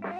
What's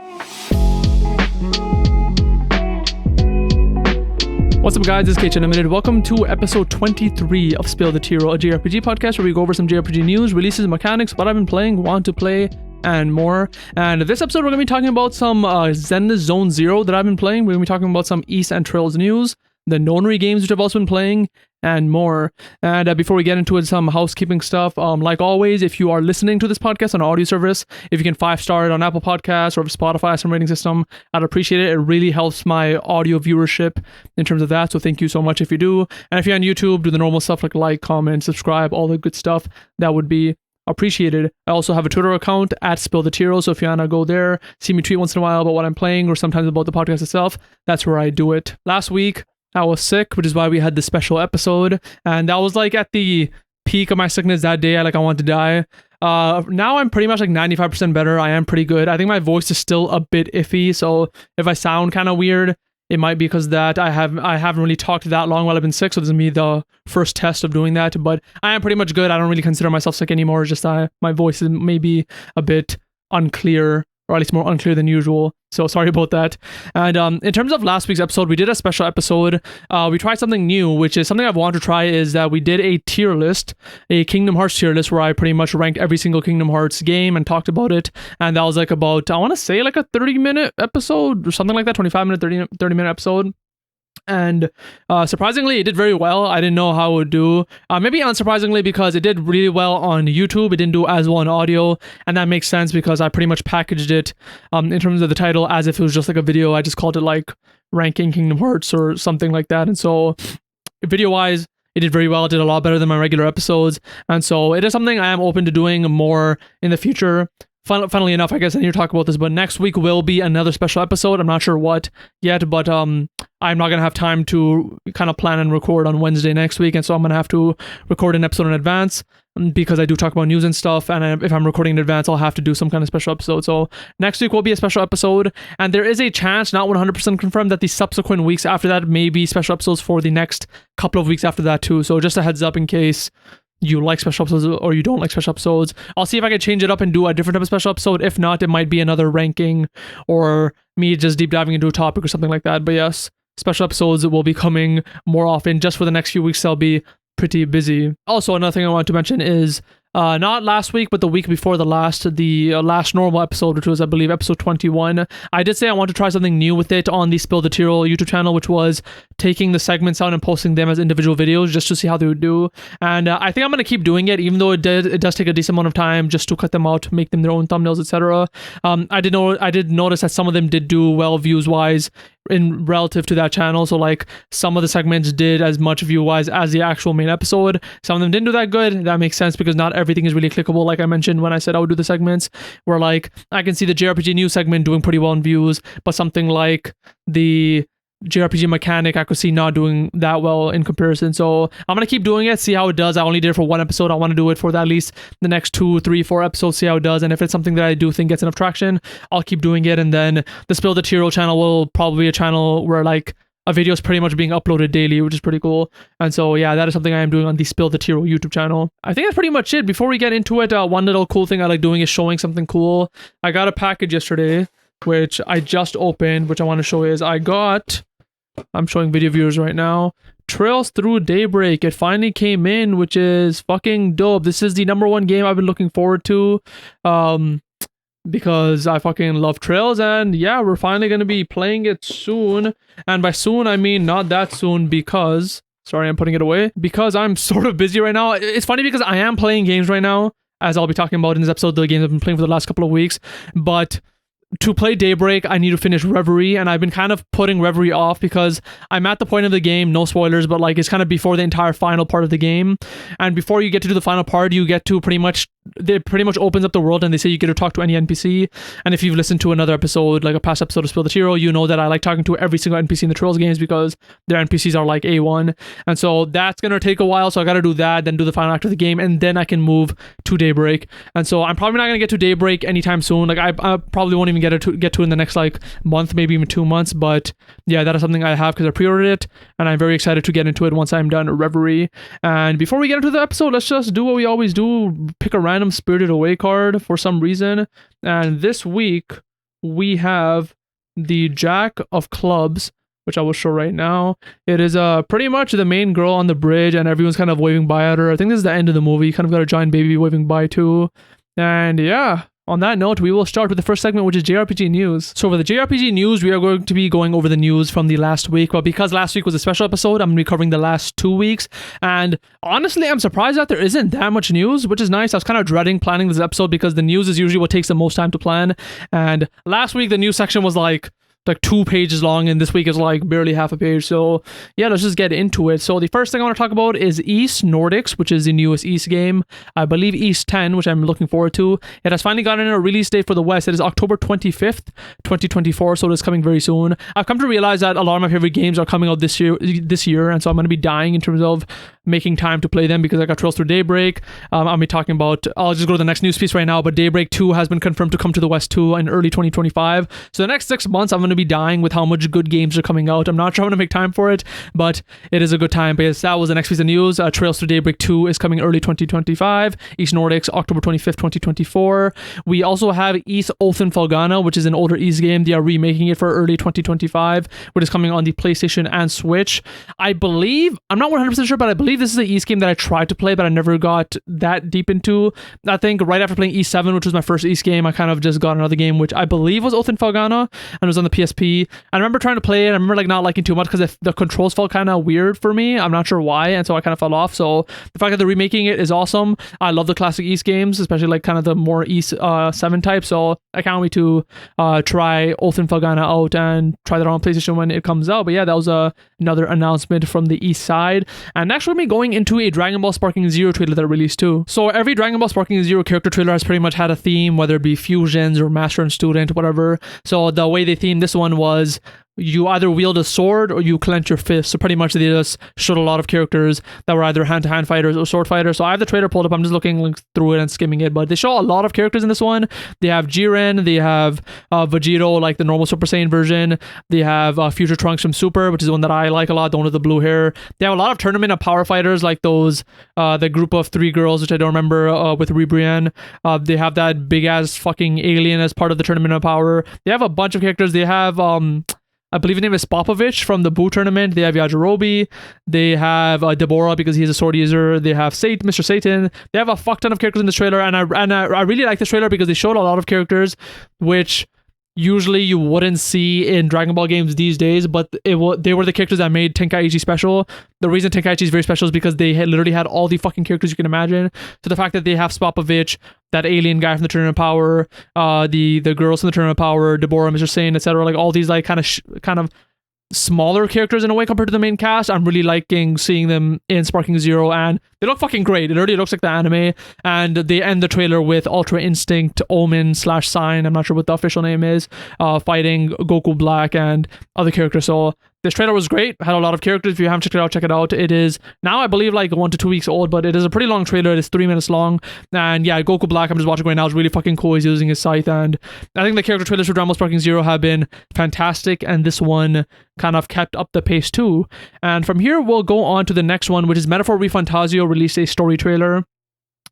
up, guys? This is KhUnlimited. Welcome to episode 23 of Spill the Tearal, a JRPG podcast where we go over some JRPG news, releases, mechanics, what I've been playing, want to play, and more. And this episode, we're going to be talking about some Zenless Zone Zero that I've been playing. We're going to be talking about some East and Trails news, the Nonary games which I've also been playing, and more. And before we get into it, some housekeeping stuff. Like always, if you are listening to this podcast on an audio service, if you can 5-star it on Apple Podcasts or Spotify, some rating system, I'd appreciate it. It really helps my audio viewership in terms of that. So thank you so much if you do. And if you're on YouTube, do the normal stuff like, comment, subscribe, all the good stuff. That would be appreciated. I also have a Twitter account at Spill the Tearal, so if you wanna go there, see me tweet once in a while about what I'm playing or sometimes about the podcast itself, that's where I do it. Last week, I was sick, which is why we had this special episode, and that was like at the peak of my sickness that day. I wanted to die. Now I'm pretty much like 95% better. I am pretty good. I think my voice is still a bit iffy, so if I sound kind of weird, it might be because that I haven't really talked that long while I've been sick, so this is me the first test of doing that. But I am pretty much good. I don't really consider myself sick anymore. It's just my voice is maybe a bit unclear, or at least more unclear than usual. So sorry about that. And in terms of last week's episode, we did a special episode. We tried something new, which is something I've wanted to try, is that we did a tier list, a Kingdom Hearts tier list, where I pretty much ranked every single Kingdom Hearts game and talked about it. And that was like about, I want to say like a 30-minute episode or something like that, 25-minute, 30-minute episode. And surprisingly, it did very well. I didn't know how it would do. Maybe unsurprisingly, because it did really well on YouTube. It didn't do as well on audio, and that makes sense because I pretty much packaged it in terms of the title as if it was just like a video. I just called it like Ranking Kingdom Hearts or something like that. And so video-wise, it did very well. It did a lot better than my regular episodes. And so it is something I am open to doing more in the future. Funnily enough, I guess I need to talk about this, but next week will be another special episode. I'm not sure what yet, but I'm not going to have time to kind of plan and record on Wednesday next week, and so I'm going to have to record an episode in advance because I do talk about news and stuff, and if I'm recording in advance, I'll have to do some kind of special episode. So next week will be a special episode, and there is a chance, not 100% confirmed, that the subsequent weeks after that may be special episodes for the next couple of weeks after that too. So just a heads up in case you like special episodes or you don't like special episodes. I'll see if I can change it up and do a different type of special episode. If not, it might be another ranking or me just deep diving into a topic or something like that. But yes, special episodes will be coming more often. Just for the next few weeks, I'll be pretty busy. Also, another thing I want to mention is not last week, but the week before the last normal episode, which was, I believe, episode 21. I did say I want to try something new with it on the Spill the Tearal YouTube channel, which was taking the segments out and posting them as individual videos just to see how they would do. And I think I'm going to keep doing it, even though it does take a decent amount of time just to cut them out, make them their own thumbnails, etc. I did notice that some of them did do well views-wise in relative to that channel. So like some of the segments did as much view-wise as the actual main episode. Some of them didn't do that good. That makes sense because not everything is really clickable, like I mentioned when I said I would do the segments, where like I can see the JRPG news segment doing pretty well in views, but something like the JRPG mechanic I could see not doing that well in comparison. So I'm gonna keep doing it, see how it does. I only did it for one episode. I want to do it for at least the next 2, 3, 4 episodes, see how it does. And if it's something that I do think gets enough traction, I'll keep doing it. And then the Spill the Tearal channel will probably be a channel where like a video is pretty much being uploaded daily, which is pretty cool. And so yeah, that is something I am doing on the Spill the Tearal YouTube channel. I think that's pretty much it. Before we get into it, one little cool thing I like doing is showing something cool. I got a package yesterday, which I just opened, which I want to show is I'm showing video viewers right now, Trails Through Daybreak. It finally came in, which is fucking dope. This is the #1 game I've been looking forward to. Because I fucking love Trails, and yeah, we're finally going to be playing it soon. And by soon, I mean not that soon, because, sorry, I'm putting it away, because I'm sort of busy right now. It's funny because I am playing games right now, as I'll be talking about in this episode, the games I've been playing for the last couple of weeks, but to play Daybreak, I need to finish Reverie, and I've been kind of putting Reverie off because I'm at the point of the game, no spoilers, but like it's kind of before the entire final part of the game. And before you get to do the final part, you get to it pretty much opens up the world, and they say you get to talk to any NPC. And if you've listened to another episode, like a past episode of Spill the Tearal, you know that I like talking to every single NPC in the Trails games because their NPCs are like A1. And so that's going to take a while, so I got to do that, then do the final act of the game, and then I can move to Daybreak. And so I'm probably not going to get to Daybreak anytime soon. Like I probably won't even get to in the next like month, maybe even 2 months. But yeah, that is something I have because I pre-ordered it, and I'm very excited to get into it once I'm done Reverie. And before we get into the episode, let's just do what we always do, pick a random Spirited Away card for some reason. And this week we have the Jack of Clubs, which I will show right now. It is pretty much the main girl on the bridge and everyone's kind of waving by at her. I think this is the end of the movie. You kind of got a giant baby waving by too. And yeah, on that note, we will start with the first segment, which is JRPG news. So for the JRPG news, we are going to be going over the news from the last week. But because last week was a special episode, I'm going to be covering the last 2 weeks. And honestly, I'm surprised that there isn't that much news, which is nice. I was kind of dreading planning this episode because the news is usually what takes the most time to plan. And last week, the news section was like 2 pages long, and this week is like barely half a page. So yeah, let's just get into it. So the first thing I want to talk about is East Nordics, which is the newest East game. I believe East 10, which I'm looking forward to. It has finally gotten a release date for the West. It is October 25th, 2024, so it is coming very soon. I've come to realize that a lot of my favorite games are coming out this year, and so I'm going to be dying in terms of making time to play them because I got Trails Through Daybreak. I'll be talking about, I'll just go to the next news piece right now, but Daybreak 2 has been confirmed to come to the West too in early 2025. So the next 6 months, I'm going to be dying with how much good games are coming out. I'm not sure I'm going to make time for it, but it is a good time because that was the next piece of news. Trails Through Daybreak 2 is coming early 2025. East Nordics, October 25th, 2024. We also have East Oath and Felghana, which is an older East game. They are remaking it for early 2025, which is coming on the PlayStation and Switch. I believe, I'm not 100% sure, but I believe this is the East game that I tried to play, but I never got that deep into. I think right after playing East 7, which was my first East game, I kind of just got another game, which I believe was Oath and Felghana, and it was on the PSP. I remember trying to play it. I remember like not liking too much because the controls felt kind of weird for me. I'm not sure why, and so I kind of fell off. So the fact that they're remaking it is awesome. I love the classic East games, especially like kind of the more East 7 type. So I can't wait to try Oath and Felghana out and try that on PlayStation when it comes out. But yeah, that was another announcement from the East side. And next we'll be going into a Dragon Ball Sparking Zero trailer that released too. So every Dragon Ball Sparking Zero character trailer has pretty much had a theme, whether it be fusions or master and student, whatever. So the way they themed this one was you either wield a sword or you clench your fist. So pretty much they just showed a lot of characters that were either hand-to-hand fighters or sword fighters. So I have the trailer pulled up. I'm just looking through it and skimming it. But they show a lot of characters in this one. They have Jiren. They have Vegito, like the normal Super Saiyan version. They have Future Trunks from Super, which is the one that I like a lot, the one with the blue hair. They have a lot of tournament of power fighters, like those, the group of 3 girls, which I don't remember, with Ribrianne. They have that big-ass fucking alien as part of the tournament of power. They have a bunch of characters. They have... I believe his name is Popovich from the Boo tournament. They have Yajirobe. They have Deborah because he's a sword user. They have Mr. Satan. They have a fuck ton of characters in this trailer, and I really like this trailer because they showed a lot of characters which usually you wouldn't see in Dragon Ball games these days, but they were the characters that made Tenkaichi special. The reason Tenkaichi is very special is because they literally had all the fucking characters you can imagine. So the fact that they have Spopovich, that alien guy from the Tournament of Power, the girls from the Tournament of Power, Deborah, Mr. Sane, etc., like all these like kind of smaller characters in a way compared to the main cast. I'm really liking seeing them in Sparking Zero, and they look fucking great. It already looks like the anime, and they end the trailer with Ultra Instinct, Omen / Sign, I'm not sure what the official name is, fighting Goku Black and other characters. So this trailer was great, had a lot of characters. If you haven't checked it out, check it out. It is now, I believe, like 1 to 2 weeks old, but it is a pretty long trailer. It is 3 minutes long. And yeah, Goku Black, I'm just watching right now, is really fucking cool. He's using his scythe, and I think the character trailers for Dragon Ball Sparking Zero have been fantastic, and this one kind of kept up the pace too. And from here, we'll go on to the next one, which is Metaphor ReFantazio released a story trailer.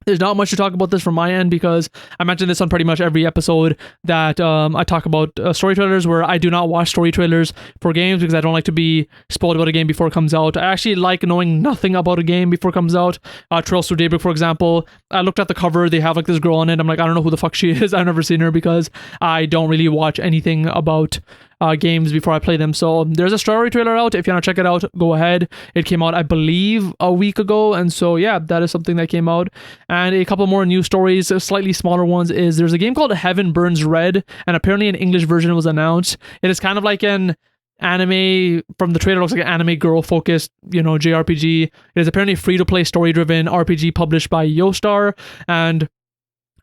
There's not much to talk about this from my end because I mentioned this on pretty much every episode that I talk about story trailers, where I do not watch story trailers for games because I don't like to be spoiled about a game before it comes out. I actually like knowing nothing about a game before it comes out. Trails Through Daybreak, for example, I looked at the cover. They have like this girl on it. I'm like, I don't know who the fuck she is. I've never seen her because I don't really watch anything about games before I play them. So there's a story trailer out. If you want to check it out, go ahead. It came out, I believe, a week ago, and so yeah, that is something that came out. And a couple more news stories, slightly smaller ones, is there's a game called Heaven Burns Red, and apparently an English version was announced. It is kind of like an anime, from the trailer, looks like an anime girl focused, JRPG. It is apparently free to play story driven RPG published by YoStar, and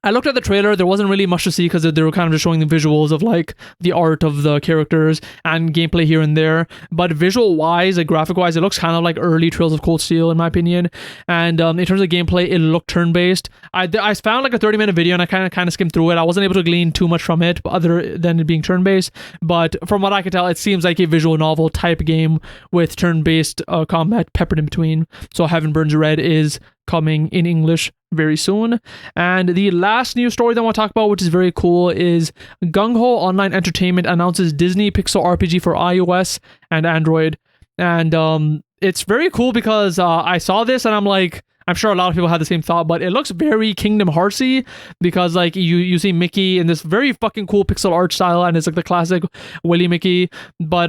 I looked at the trailer. There wasn't really much to see because they were kind of just showing the visuals of like the art of the characters and gameplay here and there. But visual wise, like graphic wise, it looks kind of like early Trails of Cold Steel in my opinion. And in terms of gameplay, it looked turn based. I found like a 30-minute video and I kind of skimmed through it. I wasn't able to glean too much from it other than it being turn based. But from what I could tell, it seems like a visual novel type game with turn based combat peppered in between. So Heaven Burns Red is coming in English very soon. And the last news story that I want to talk about, which is very cool, is Gung Ho Online Entertainment announces Disney Pixel RPG for iOS and Android. And it's very cool because I saw this and I'm like, I'm sure a lot of people had the same thought, but it looks very Kingdom Heartsy because like you see Mickey in this very fucking cool pixel art style, and it's like the classic Willy Mickey. But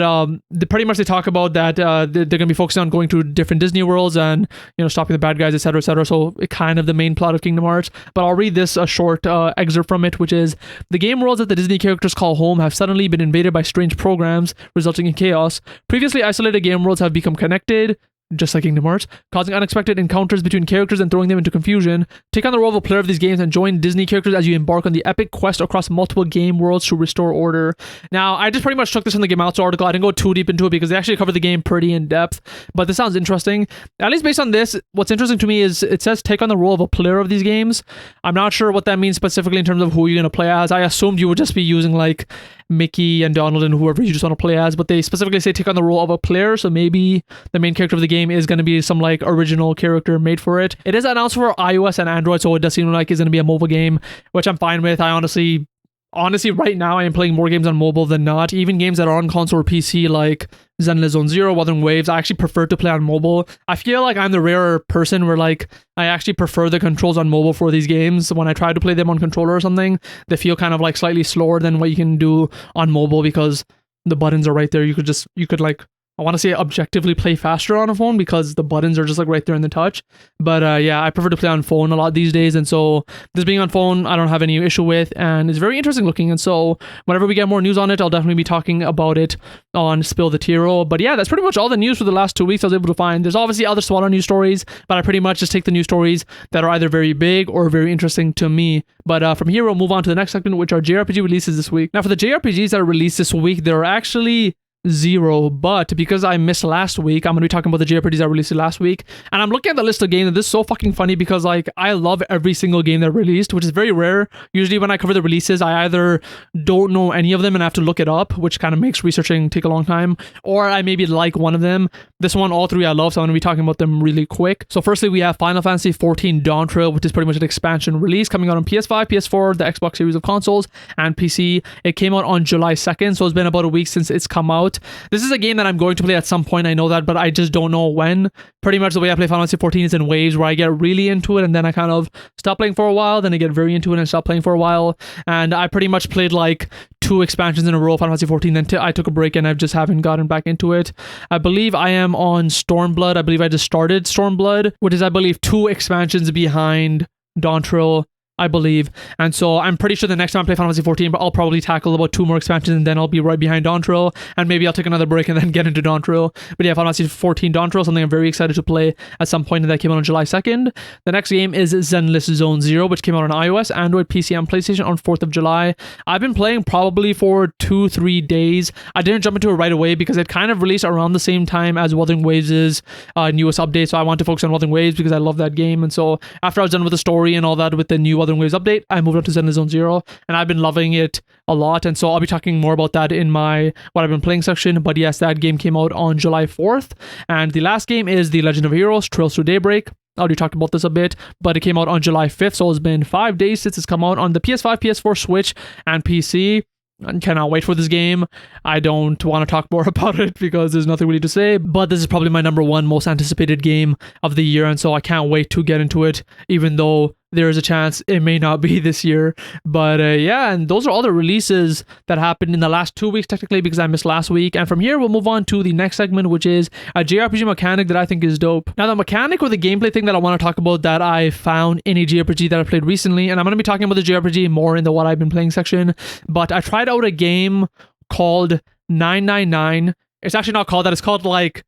pretty much they talk about that they're gonna be focusing on going to different Disney worlds and stopping the bad guys, etc., etc. So it kind of the main plot of Kingdom Hearts. But I'll read this a short excerpt from it, which is: the game worlds that the Disney characters call home have suddenly been invaded by strange programs, resulting in chaos. Previously isolated game worlds have become connected, just like Kingdom Hearts, causing unexpected encounters between characters and throwing them into confusion. Take on the role of a player of these games and join Disney characters as you embark on the epic quest across multiple game worlds to restore order. Now, I just pretty much took this from the Game Outs article. I didn't go too deep into it because they actually cover the game pretty in depth, but this sounds interesting. At least based on this, what's interesting to me is it says take on the role of a player of these games. I'm not sure what that means specifically in terms of who you're going to play as. I assumed you would just be using like Mickey and Donald and whoever you just want to play as, but they specifically say take on the role of a player, so maybe the main character of the game is going to be some like original character made for it. It is announced for iOS and Android, so it does seem like it's going to be a mobile game, which I'm fine with. I honestly right now I am playing more games on mobile than not. Even games that are on console or PC like Zenless Zone Zero, Wuthering Waves, I actually prefer to play on mobile. I feel like I'm the rare person where like I actually prefer the controls on mobile for these games. When I try to play them on controller or something, they feel kind of like slightly slower than what you can do on mobile because the buttons are right there. You could like, I want to say objectively play faster on a phone because the buttons are just like right there in the touch. But yeah, I prefer to play on phone a lot these days. And so this being on phone, I don't have any issue with, and it's very interesting looking. And so whenever we get more news on it, I'll definitely be talking about it on Spill the Tearal. But yeah, that's pretty much all the news for the last 2 weeks I was able to find. There's obviously other smaller news stories, but I pretty much just take the news stories that are either very big or very interesting to me. But from here, we'll move on to the next segment, which are JRPG releases this week. Now for the JRPGs that are released this week, there are actually 0, but because I missed last week, I'm going to be talking about the JRPGs I released last week. And I'm looking at the list of games, and this is so fucking funny because like I love every single game that released, which is very rare. Usually when I cover the releases, I either don't know any of them and I have to look it up, which kind of makes researching take a long time, or I maybe like one of them. This one, all three I love, so I'm going to be talking about them really quick. So firstly, we have Final Fantasy XIV Dawn Trail, which is pretty much an expansion release coming out on PS5, PS4, the Xbox series of consoles, and PC. It came out on July 2nd, so it's been about a week since it's come out. This is a game that I'm going to play at some point, I know that, but I just don't know when. Pretty much the way I play Final Fantasy XIV is in waves, where I get really into it and then I kind of stop playing for a while, then I get very into it and stop playing for a while. And I pretty much played like 2 expansions in a row of Final Fantasy XIV, then I took a break and I just haven't gotten back into it. I believe I am on Stormblood. I believe I just started Stormblood, which is I believe 2 expansions behind Dawn Trail, I believe. And so I'm pretty sure the next time I play Final Fantasy XIV, I'll probably tackle about 2 more expansions and then I'll be right behind Dawn Trail, and maybe I'll take another break and then get into Dawn Trail. But yeah, Final Fantasy XIV Dawn Trail, something I'm very excited to play at some point, and that came out on July 2nd. The next game is Zenless Zone Zero, which came out on iOS, Android, PC, and PlayStation on 4th of July. I've been playing probably for 2-3 days. I didn't jump into it right away because it kind of released around the same time as Wuthering Waves' newest update, so I want to focus on Wuthering Waves because I love that game. And so after I was done with the story and all that with the new Wuthering Waves update, I moved on to Zenless Zone Zero, and I've been loving it a lot, and so I'll be talking more about that in my what I've been playing section. But yes, that game came out on July 4th, and the last game is The Legend of Heroes Trails Through Daybreak. I already talked about this a bit, but it came out on July 5th, so it's been 5 days since it's come out on the PS5, PS4, Switch, and PC. I cannot wait for this game. I don't want to talk more about it because there's nothing really to say, but this is probably my number 1 most anticipated game of the year, and so I can't wait to get into it, even though there is a chance it may not be this year. But yeah, and those are all the releases that happened in the last 2 weeks technically because I missed last week. And from here we'll move on to the next segment, which is a JRPG mechanic that I think is dope. Now the mechanic or the gameplay thing that I want to talk about that I found in a JRPG that I played recently, and I'm going to be talking about the JRPG more in the what I've been playing section, but I tried out a game called 999. It's actually not called that, it's called like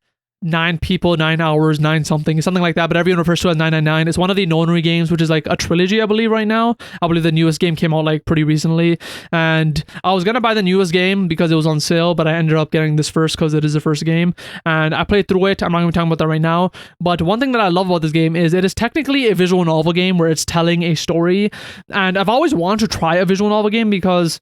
9 people, 9 hours, 9 something like that, but everyone refers to it as 999. It's one of the Nonary games, which is like a trilogy, I believe, right now. I believe the newest game came out like pretty recently, and I was gonna buy the newest game because it was on sale, but I ended up getting this first because it is the first game, and I played through it. I'm not gonna be talking about that right now, but one thing that I love about this game is it is technically a visual novel game where it's telling a story, and I've always wanted to try a visual novel game because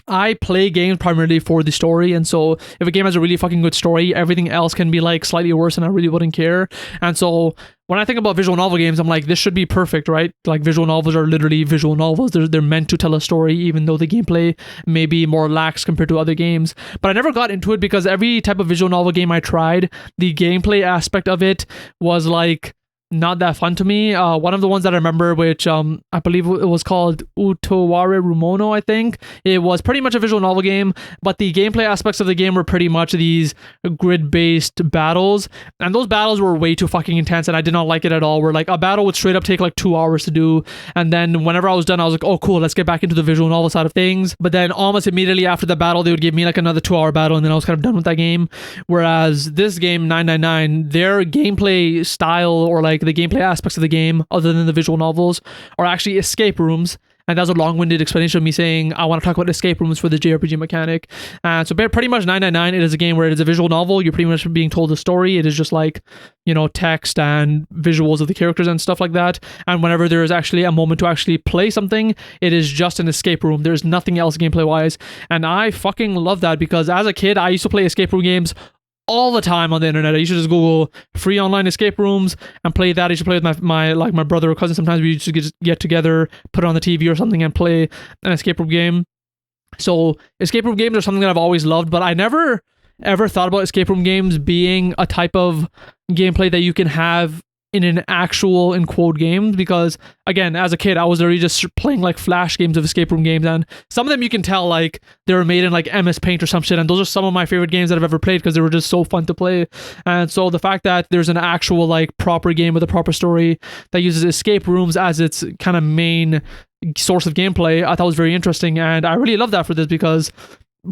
I play games primarily for the story, and so if a game has a really fucking good story, everything else can be like slightly worse and I really wouldn't care. And so when I think about visual novel games, I'm like, this should be perfect, right? Like visual novels are literally visual novels. They're meant to tell a story, even though the gameplay may be more lax compared to other games. But I never got into it because every type of visual novel game I tried, the gameplay aspect of it was like not that fun to me. One of the ones that I remember, which I believe it was called Utoware Rumono, I think. It was pretty much a visual novel game, but the gameplay aspects of the game were pretty much these grid-based battles, and those battles were way too fucking intense, and I did not like it at all. Where like a battle would straight up take like 2 hours to do, and then whenever I was done, I was like, oh cool, let's get back into the visual novel side of things. But then almost immediately after the battle, they would give me like another 2-hour battle, and then I was kind of done with that game. Whereas this game, 999, their gameplay style, or like the gameplay aspects of the game, other than the visual novels, are actually escape rooms. And that's a long-winded explanation of me saying I want to talk about escape rooms for the JRPG mechanic. So pretty much 999, it is a game where it is a visual novel. You're pretty much being told a story. It is just like, text and visuals of the characters and stuff like that. And whenever there is actually a moment to actually play something, it is just an escape room. There's nothing else gameplay-wise. And I fucking love that because as a kid, I used to play escape room games all the time on the internet. I used to just Google free online escape rooms and play that. I used to play with my brother or cousin. Sometimes we used to get together, put it on the TV or something, and play an escape room game. So escape room games are something that I've always loved, but I never ever thought about escape room games being a type of gameplay that you can have in an actual, in quote, game, because again, as a kid, I was already just playing like flash games of escape room games, and some of them you can tell like they were made in like MS Paint or some shit, and those are some of my favorite games that I've ever played because they were just so fun to play. And so the fact that there's an actual like proper game with a proper story that uses escape rooms as its kind of main source of gameplay, I thought was very interesting, and I really love that for this because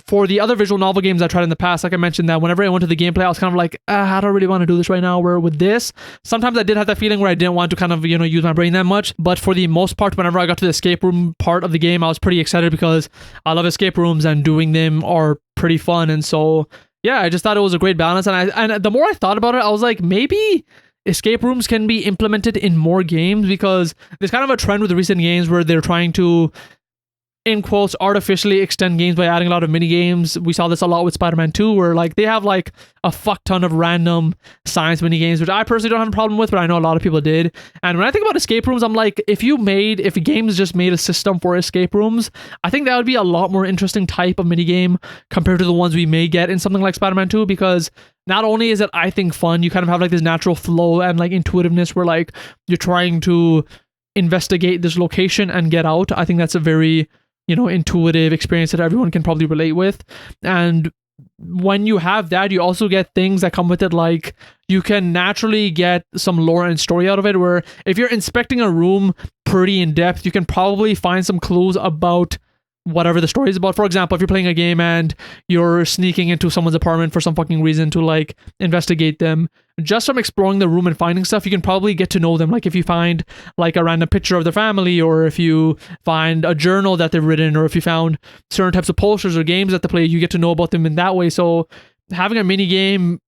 for the other visual novel games I tried in the past, like I mentioned, that whenever I went to the gameplay, I was kind of like, I don't really want to do this right now. Where with this, sometimes I did have that feeling where I didn't want to kind of, use my brain that much. But for the most part, whenever I got to the escape room part of the game, I was pretty excited because I love escape rooms and doing them are pretty fun. And so, yeah, I just thought it was a great balance. And the more I thought about it, I was like, maybe escape rooms can be implemented in more games because there's kind of a trend with the recent games where they're trying to, in quotes, artificially extend games by adding a lot of mini games. We saw this a lot with Spider-Man 2, where like they have like a fuck ton of random science mini games, which I personally don't have a problem with, but I know a lot of people did. And when I think about escape rooms, I'm like, if games just made a system for escape rooms, I think that would be a lot more interesting type of mini game compared to the ones we may get in something like Spider-Man 2, because not only is it, I think, fun, you kind of have like this natural flow and like intuitiveness where like you're trying to investigate this location and get out. I think that's a very intuitive experience that everyone can probably relate with. And when you have that, you also get things that come with it, like you can naturally get some lore and story out of it, where if you're inspecting a room pretty in depth, you can probably find some clues about whatever the story is about. For example, if you're playing a game and you're sneaking into someone's apartment for some fucking reason to like investigate them, just from exploring the room and finding stuff, you can probably get to know them. Like if you find like a random picture of their family, or if you find a journal that they've written, or if you found certain types of posters or games that they play, you get to know about them in that way. So having a mini game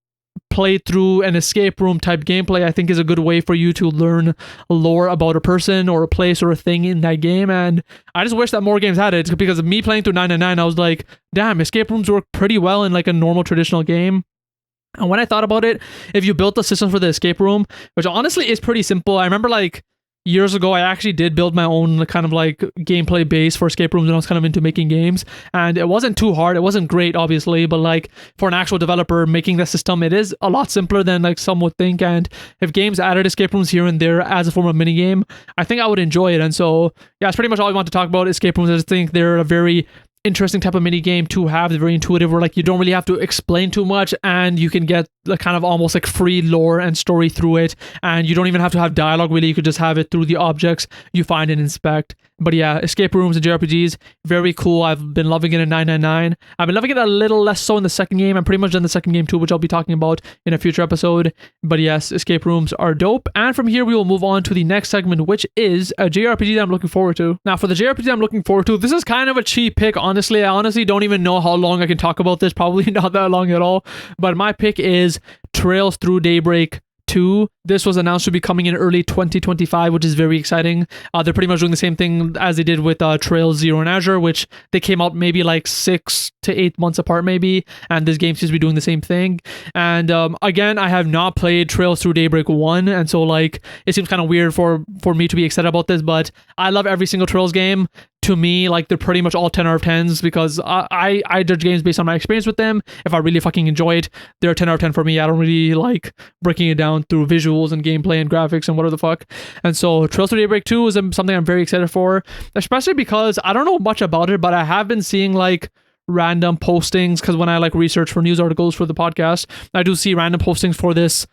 played through an escape room type gameplay, I think, is a good way for you to learn lore about a person or a place or a thing in that game. And I just wish that more games had it, because of me playing through 999, I was like, damn, escape rooms work pretty well in like a normal traditional game. And when I thought about it, if you built the system for the escape room, which honestly is pretty simple, I remember like years ago, I actually did build my own kind of like gameplay base for escape rooms when I was kind of into making games, and it wasn't too hard. It wasn't great, obviously, but like for an actual developer making the system, it is a lot simpler than like some would think. And if games added escape rooms here and there as a form of mini game, I think I would enjoy it. And so, yeah, that's pretty much all I want to talk about. Escape rooms, I just think they're a very interesting type of mini game to have. They're very intuitive, where like you don't really have to explain too much, and you can get the kind of almost like free lore and story through it, and you don't even have to have dialogue really. You could just have it through the objects you find and inspect. But yeah, escape rooms and JRPGs, very cool. I've been loving it in 999. I've been loving it a little less so in the second game. I'm pretty much done the second game too, which I'll be talking about in a future episode. But yes, escape rooms are dope. And from here, we will move on to the next segment, which is a JRPG that I'm looking forward to. Now, for the JRPG I'm looking forward to, this is kind of a cheap pick, honestly. I honestly don't even know how long I can talk about this. Probably not that long at all. But my pick is Trails Through Daybreak 2. This was announced to be coming in early 2025, which is very exciting. They're pretty much doing the same thing as they did with Trails Zero and Azure, which they came out maybe like 6 to 8 months apart maybe, and this game seems to be doing the same thing. And again, I have not played Trails Through Daybreak 1, and so like it seems kind of weird for me to be excited about this, but I love every single Trails game. To me, like they're pretty much all 10 out of 10s because I judge games based on my experience with them. If I really fucking enjoy it, they're a 10 out of 10 for me. I don't really like breaking it down through visuals and gameplay and graphics and whatever the fuck. And so Trails Through Daybreak 2 is something I'm very excited for, especially because I don't know much about it, but I have been seeing like random postings because when I like research for news articles for the podcast, I do see random postings for this.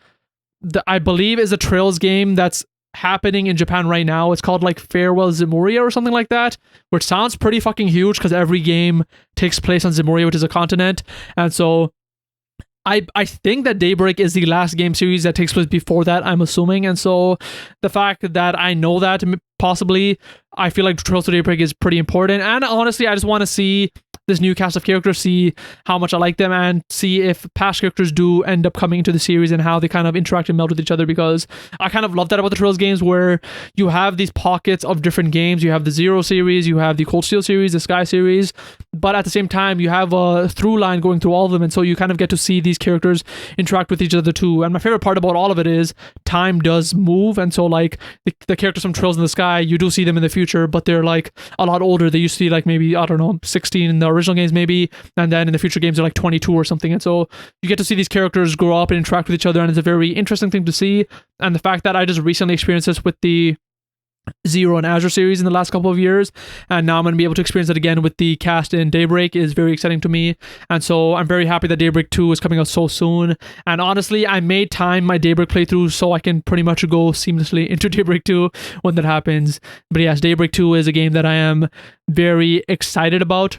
I believe is a Trails game that's happening in Japan right now. It's called like Farewell Zemuria or something like that, which sounds pretty fucking huge because every game takes place on Zemuria, which is a continent. And so I think that Daybreak is the last game series that takes place before that, I'm assuming. And so the fact that I know that possibly, I feel like Trails Through Daybreak is pretty important. And honestly, I just want to see this new cast of characters, see how much I like them, and see if past characters do end up coming into the series and how they kind of interact and meld with each other, because I kind of love that about the Trails games where you have these pockets of different games. You have the Zero series, you have the Cold Steel series, the Sky series, but at the same time you have a through line going through all of them, and so you kind of get to see these characters interact with each other too. And my favorite part about all of it is time does move, and so like the characters from Trails in the Sky, you do see them in the future, but they're like a lot older. They used to be like maybe, I don't know, 16 in the original games maybe, and then in the future games they're like 22 or something. And so you get to see these characters grow up and interact with each other, and it's a very interesting thing to see. And the fact that I just recently experienced this with the Zero and Azure series in the last couple of years, and now I'm going to be able to experience it again with the cast in Daybreak is very exciting to me. And so I'm very happy that Daybreak 2 is coming out so soon. And honestly, I may time my Daybreak playthrough so I can pretty much go seamlessly into Daybreak 2 when that happens. But yes, Daybreak 2 is a game that I am very excited about.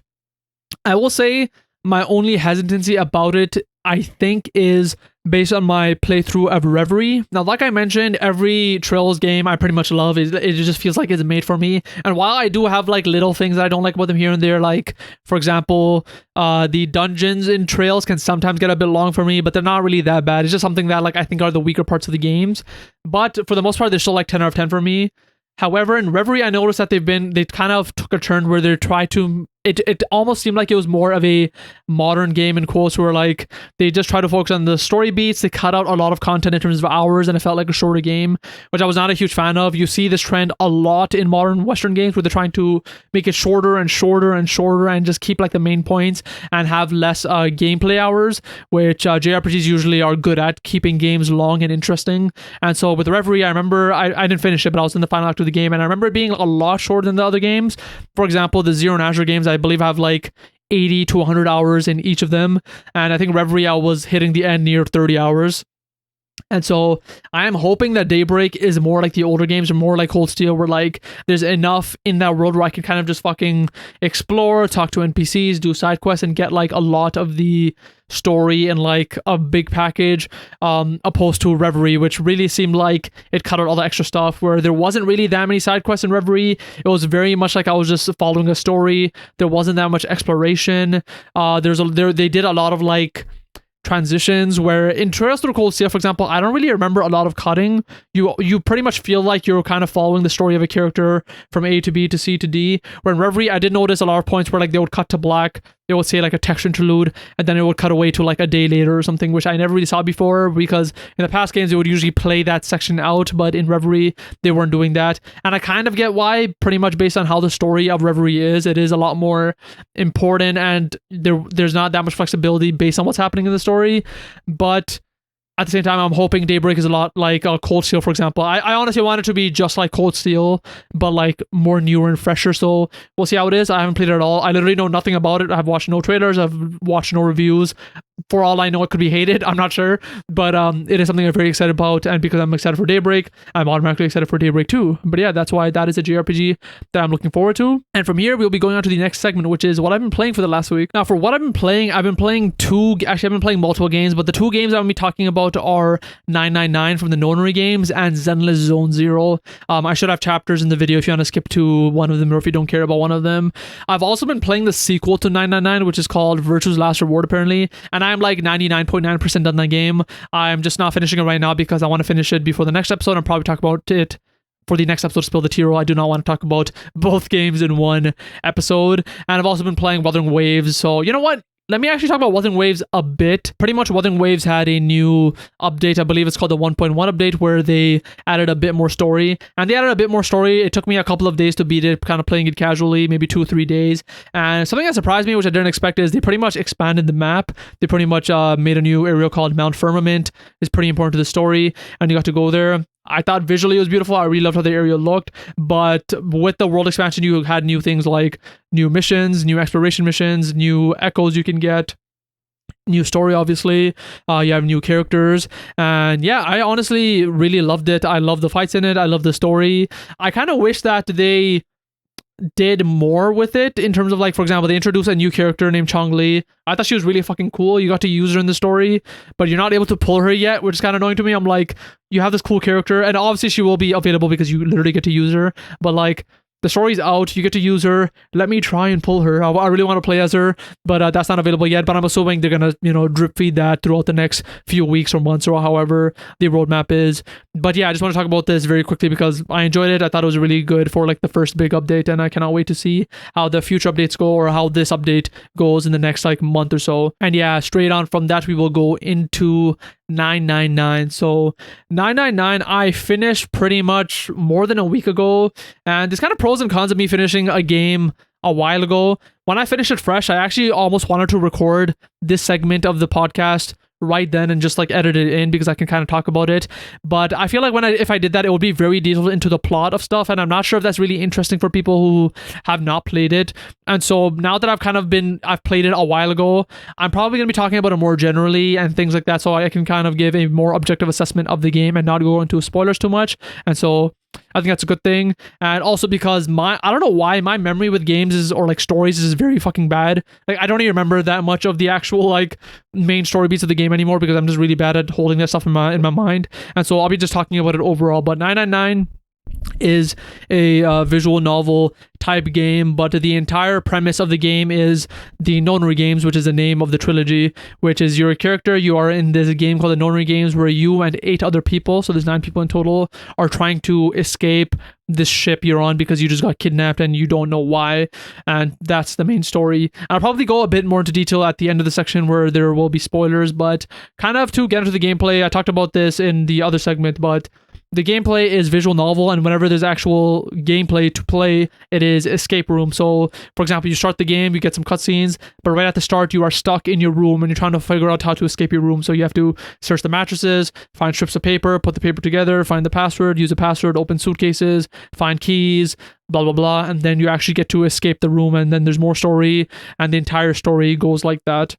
I will say my only hesitancy about it, I think, is based on my playthrough of Reverie. Now, like I mentioned, every Trails game I pretty much love. It just feels like it's made for me. And while I do have like little things that I don't like about them here and there, like for example, the dungeons in Trails can sometimes get a bit long for me, but they're not really that bad. It's just something that like I think are the weaker parts of the games. But for the most part, they're still like 10 out of 10 for me. However, in Reverie, I noticed that they kind of took a turn where they tried to, it almost seemed like it was more of a modern game in quotes, where like they just try to focus on the story beats. They cut out a lot of content in terms of hours, and it felt like a shorter game, which I was not a huge fan of. You see this trend a lot in modern Western games where they're trying to make it shorter and shorter and shorter and just keep like the main points and have less gameplay hours, which JRPGs usually are good at, keeping games long and interesting. And so with Reverie, I remember I didn't finish it, but I was in the final act of the game, and I remember it being a lot shorter than the other games. For example, the Zero and Azure games, I believe, have like 80 to 100 hours in each of them, and I think Reverie I was hitting the end near 30 hours. And so I am hoping that Daybreak is more like the older games, or more like Cold Steel, where like there's enough in that world where I can kind of just fucking explore, talk to NPCs, do side quests, and get like a lot of the story in like a big package, opposed to Reverie, which really seemed like it cut out all the extra stuff, where there wasn't really that many side quests in Reverie. It was very much like I was just following a story. There wasn't that much exploration. They did a lot of like transitions, where in Trails Through Cold Steel, for example, I don't really remember a lot of cutting. You pretty much feel like you're kind of following the story of a character from A to B to C to D, where in Reverie I did notice a lot of points where like they would cut to black, they would say like a text interlude, and then it would cut away to like a day later or something, which I never really saw before, because in the past games they would usually play that section out, but in Reverie they weren't doing that. And I kind of get why, pretty much based on how the story of Reverie is. It is a lot more important, and there's not that much flexibility based on what's happening in the story. But at the same time, I'm hoping Daybreak is a lot like Cold Steel, for example. I honestly want it to be just like Cold Steel, but like more newer and fresher. So we'll see how it is. I haven't played it at all. I literally know nothing about it. I've watched no trailers. I've watched no reviews. For all I know, it could be hated. I'm not sure. But it is something I'm very excited about. And because I'm excited for Daybreak, I'm automatically excited for Daybreak 2. But yeah, that's why that is a JRPG that I'm looking forward to. And from here, we'll be going on to the next segment, which is what I've been playing for the last week. Now, for what I've been playing multiple games, but the two games I'm going to be talking about are 999 from the Nonary games and Zenless Zone Zero. I should have chapters in the video if you want to skip to one of them, or if you don't care about one of them. I've also been playing the sequel to 999, which is called Virtue's Last Reward, apparently. And and I'm like 99.9% done that game. I'm just not finishing it right now because I want to finish it before the next episode and probably talk about it for the next episode of Spill the Tearal. I do not want to talk about both games in one episode. And I've also been playing Wuthering Waves. So you know what? Let me actually talk about Wuthering Waves a bit. Pretty much Wuthering Waves had a new update. I believe it's called the 1.1 update, where they added a bit more story. And they added a bit more story. It took me a couple of days to beat it, kind of playing it casually, maybe 2 or 3 days. And something that surprised me, which I didn't expect, is they pretty much expanded the map. They pretty much made a new area called Mount Firmament. It's pretty important to the story, and you got to go there. I thought visually it was beautiful. I really loved how the area looked. But with the world expansion, you had new things like new missions, new exploration missions, new echoes you can get, new story, obviously. You have new characters. And yeah, I honestly really loved it. I love the fights in it. I love the story. I kind of wish that they did more with it in terms of, like, for example, they introduced a new character named Chong-Li. I thought she was really fucking cool. You got to use her in the story, but you're not able to pull her yet, which is kind of annoying to me. I'm like, you have this cool character, and obviously she will be available because you literally get to use her, but like, the story's out, you get to use her. Let me try and pull her. I really want to play as her, but that's not available yet. But I'm assuming they're gonna, drip feed that throughout the next few weeks or months or however the roadmap is. But yeah, I just want to talk about this very quickly because I enjoyed it. I thought it was really good for like the first big update, and I cannot wait to see how the future updates go or how this update goes in the next like month or so. And yeah, straight on from that, we will go into 999. So 999, I finished pretty much more than a week ago, and there's kind of pros and cons of me finishing a game a while ago. When I finished it fresh, I actually almost wanted to record this segment of the podcast right then and just like edit it in because I can kind of talk about it. But I feel like if I did that, it would be very detailed into the plot of stuff, and I'm not sure if that's really interesting for people who have not played it. And so now that I've played it a while ago, I'm probably going to be talking about it more generally and things like that, so I can kind of give a more objective assessment of the game and not go into spoilers too much. And so I think that's a good thing. And also because I don't know why my memory with games or like stories is very fucking bad. Like, I don't even remember that much of the actual like main story beats of the game anymore because I'm just really bad at holding that stuff in my mind. And so I'll be just talking about it overall. But 999 is a visual novel type game, but the entire premise of the game is the Nonary Games, which is the name of the trilogy, which is your character. You are in this game called the Nonary Games where you and 8 other people, so there's 9 people in total, are trying to escape this ship you're on because you just got kidnapped and you don't know why. And that's the main story. I'll probably go a bit more into detail at the end of the section where there will be spoilers, but kind of to get into the gameplay, I talked about this in the other segment, but the gameplay is visual novel, and whenever there's actual gameplay to play, it is escape room. So, for example, you start the game, you get some cutscenes, but right at the start, you are stuck in your room and you're trying to figure out how to escape your room. So you have to search the mattresses, find strips of paper, put the paper together, find the password, use a password, open suitcases, find keys, blah, blah, blah, and then you actually get to escape the room, and then there's more story, and the entire story goes like that.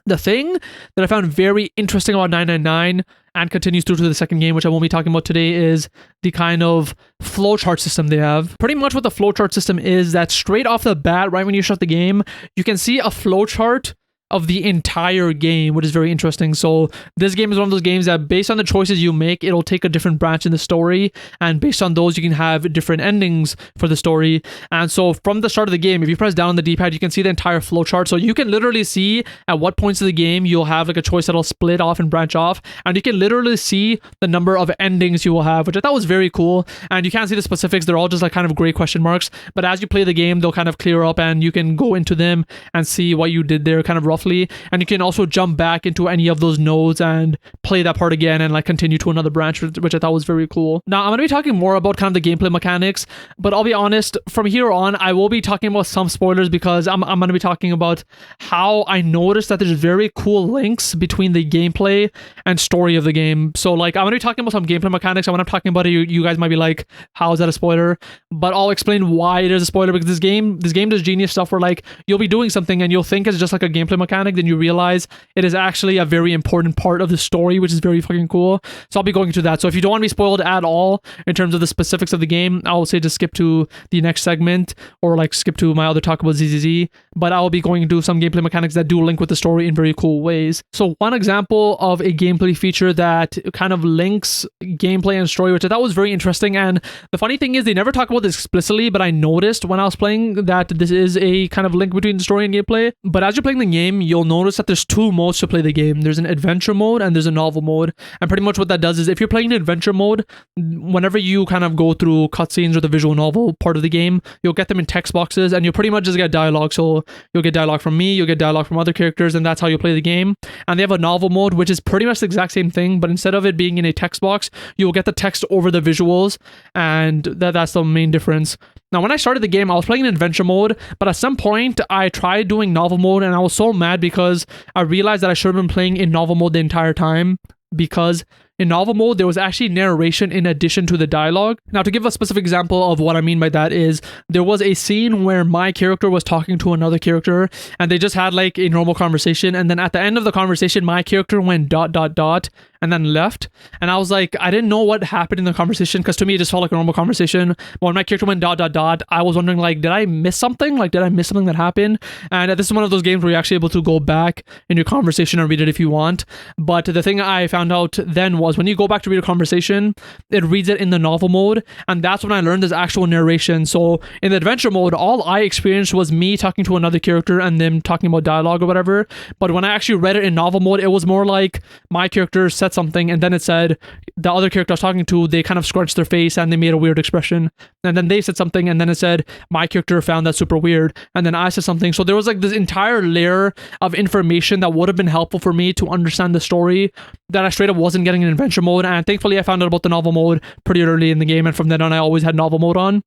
The thing that I found very interesting about 999 and continues through to the second game, which I won't be talking about today, is the kind of flowchart system they have. Pretty much what the flowchart system is that straight off the bat, right when you start the game, you can see a flowchart of the entire game, which is very interesting. So this game is one of those games that based on the choices you make, it'll take a different branch in the story, and based on those you can have different endings for the story. And so from the start of the game, if you press down on the D-pad, you can see the entire flowchart. So you can literally see at what points of the game you'll have like a choice that'll split off and branch off, and you can literally see the number of endings you will have, which I thought was very cool. And you can't see the specifics, they're all just like kind of gray question marks, but as you play the game, they'll kind of clear up and you can go into them and see what you did there kind of roughly. And you can also jump back into any of those nodes and play that part again and like continue to another branch, which I thought was very cool. Now I'm going to be talking more about kind of the gameplay mechanics, but I'll be honest, from here on I will be talking about some spoilers because I'm going to be talking about how I noticed that there's very cool links between the gameplay and story of the game. So like I'm going to be talking about some gameplay mechanics, and when I'm talking about it, you guys might be like, how is that a spoiler? But I'll explain why it is a spoiler, because this game does genius stuff where like you'll be doing something and you'll think it's just like a gameplay mechanic, then you realize it is actually a very important part of the story, which is very fucking cool. So I'll be going into that. So if you don't want to be spoiled at all in terms of the specifics of the game, I will say just skip to the next segment or like skip to my other talk about ZZZ. But I will be going into some gameplay mechanics that do link with the story in very cool ways. So one example of a gameplay feature that kind of links gameplay and story, which I thought was very interesting. And the funny thing is they never talk about this explicitly, but I noticed when I was playing that this is a kind of link between the story and gameplay. But as you're playing the game, you'll notice that there's two modes to play the game. There's an adventure mode and there's a novel mode. And pretty much what that does is if you're playing in adventure mode, whenever you kind of go through cutscenes or the visual novel part of the game, you'll get them in text boxes and you'll pretty much just get dialogue. So you'll get dialogue from me, you'll get dialogue from other characters, and that's how you play the game. And they have a novel mode, which is pretty much the exact same thing, but instead of it being in a text box, you'll get the text over the visuals, and that's the main difference. Now, when I started the game, I was playing in adventure mode, but at some point, I tried doing novel mode, and I was so mad because I realized that I should have been playing in novel mode the entire time, because in novel mode, there was actually narration in addition to the dialogue. Now, to give a specific example of what I mean by that is, there was a scene where my character was talking to another character, and they just had like a normal conversation, and then at the end of the conversation, my character went ... and then left. And I was like, I didn't know what happened in the conversation, because to me, it just felt like a normal conversation. But when my character went ... I was wondering, like, did I miss something? Like, did I miss something that happened? And this is one of those games where you're actually able to go back in your conversation and read it if you want. But the thing I found out then was when you go back to read a conversation, it reads it in the novel mode. And that's when I learned there's actual narration. So in the adventure mode, all I experienced was me talking to another character and them talking about dialogue or whatever. But when I actually read it in novel mode, it was more like my character said something and then it said the other character I was talking to, they kind of scrunched their face and they made a weird expression, and then they said something and then it said my character found that super weird, and then I said something. So there was like this entire layer of information that would have been helpful for me to understand the story that I straight up wasn't getting in adventure mode. And thankfully I found out about the novel mode pretty early in the game, and from then on I always had novel mode on.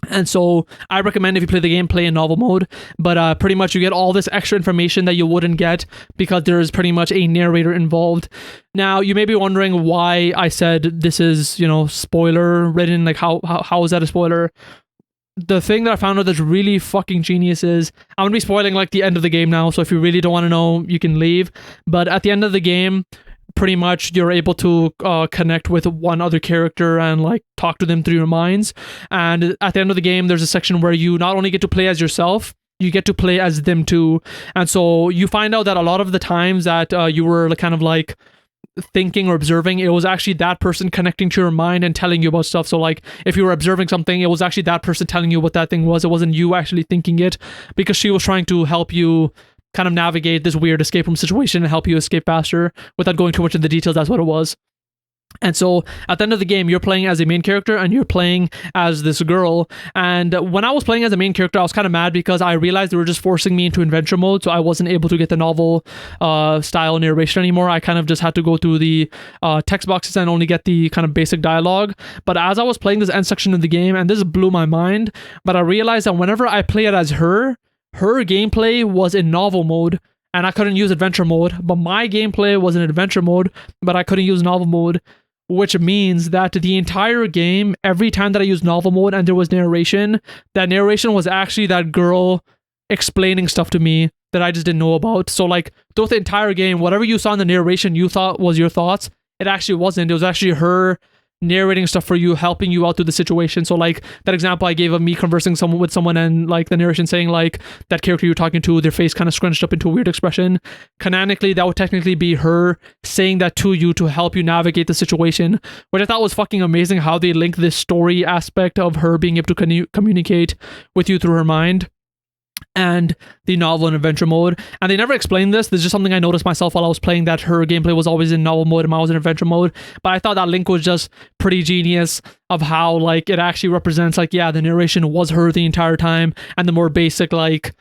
And so I recommend if you play the game, play in novel mode, but pretty much you get all this extra information that you wouldn't get because there is pretty much a narrator involved. Now, you may be wondering why I said this is, spoiler written, like how is that a spoiler? The thing that I found out that's really fucking genius is, I'm going to be spoiling like the end of the game now, so if you really don't want to know, you can leave. But at the end of the game, pretty much you're able to connect with one other character and like talk to them through your minds. And at the end of the game, there's a section where you not only get to play as yourself, you get to play as them too. And so you find out that a lot of the times that you were kind of like thinking or observing, it was actually that person connecting to your mind and telling you about stuff. So like if you were observing something, it was actually that person telling you what that thing was. It wasn't you actually thinking it, because she was trying to help you kind of navigate this weird escape room situation and help you escape faster without going too much into the details. That's what it was. And so at the end of the game, you're playing as a main character and you're playing as this girl. And when I was playing as a main character, I was kind of mad because I realized they were just forcing me into adventure mode. So I wasn't able to get the novel style narration anymore. I kind of just had to go through the text boxes and only get the kind of basic dialogue. But as I was playing this end section of the game, and this blew my mind, but I realized that whenever I play it as her gameplay was in novel mode and I couldn't use adventure mode, but my gameplay was in adventure mode, but I couldn't use novel mode, which means that the entire game, every time that I used novel mode and there was narration, that narration was actually that girl explaining stuff to me that I just didn't know about. So like throughout the entire game, whatever you saw in the narration you thought was your thoughts, it actually wasn't. It was actually her narrating stuff for you, helping you out through the situation. So like that example I gave of me conversing with someone and like the narration saying like that character you're talking to, their face kind of scrunched up into a weird expression. Canonically, that would technically be her saying that to you to help you navigate the situation, which I thought was fucking amazing how they link this story aspect of her being able to communicate with you through her mind and the novel and adventure mode. And they never explained this. This is just something I noticed myself while I was playing, that her gameplay was always in novel mode and mine was in adventure mode. But I thought that link was just pretty genius of how like it actually represents like, yeah, the narration was her the entire time and the more basic like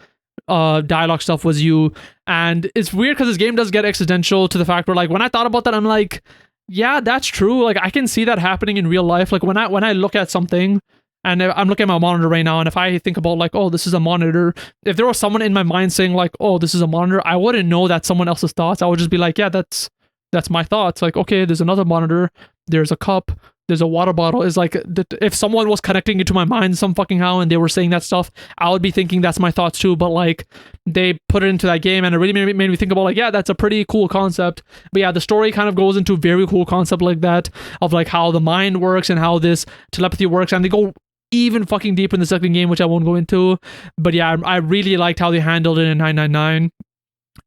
dialogue stuff was you. And it's weird because this game does get existential to the fact where like when I thought about that, I'm like, yeah, that's true. Like I can see that happening in real life. Like when I look at something, and I'm looking at my monitor right now, and if I think about like, oh, this is a monitor, if there was someone in my mind saying like, oh, this is a monitor, I wouldn't know that's someone else's thoughts. I would just be like, yeah, that's my thoughts. Like, okay, there's another monitor, there's a cup, there's a water bottle. Is like, if someone was connecting it to my mind some fucking how and they were saying that stuff, I would be thinking that's my thoughts too. But like they put it into that game and it really made me think about like, yeah, that's a pretty cool concept. But yeah, the story kind of goes into a very cool concept like that of like how the mind works and how this telepathy works, and they go even fucking deep in the second game, which I won't go into. But yeah, I really liked how they handled it in 999.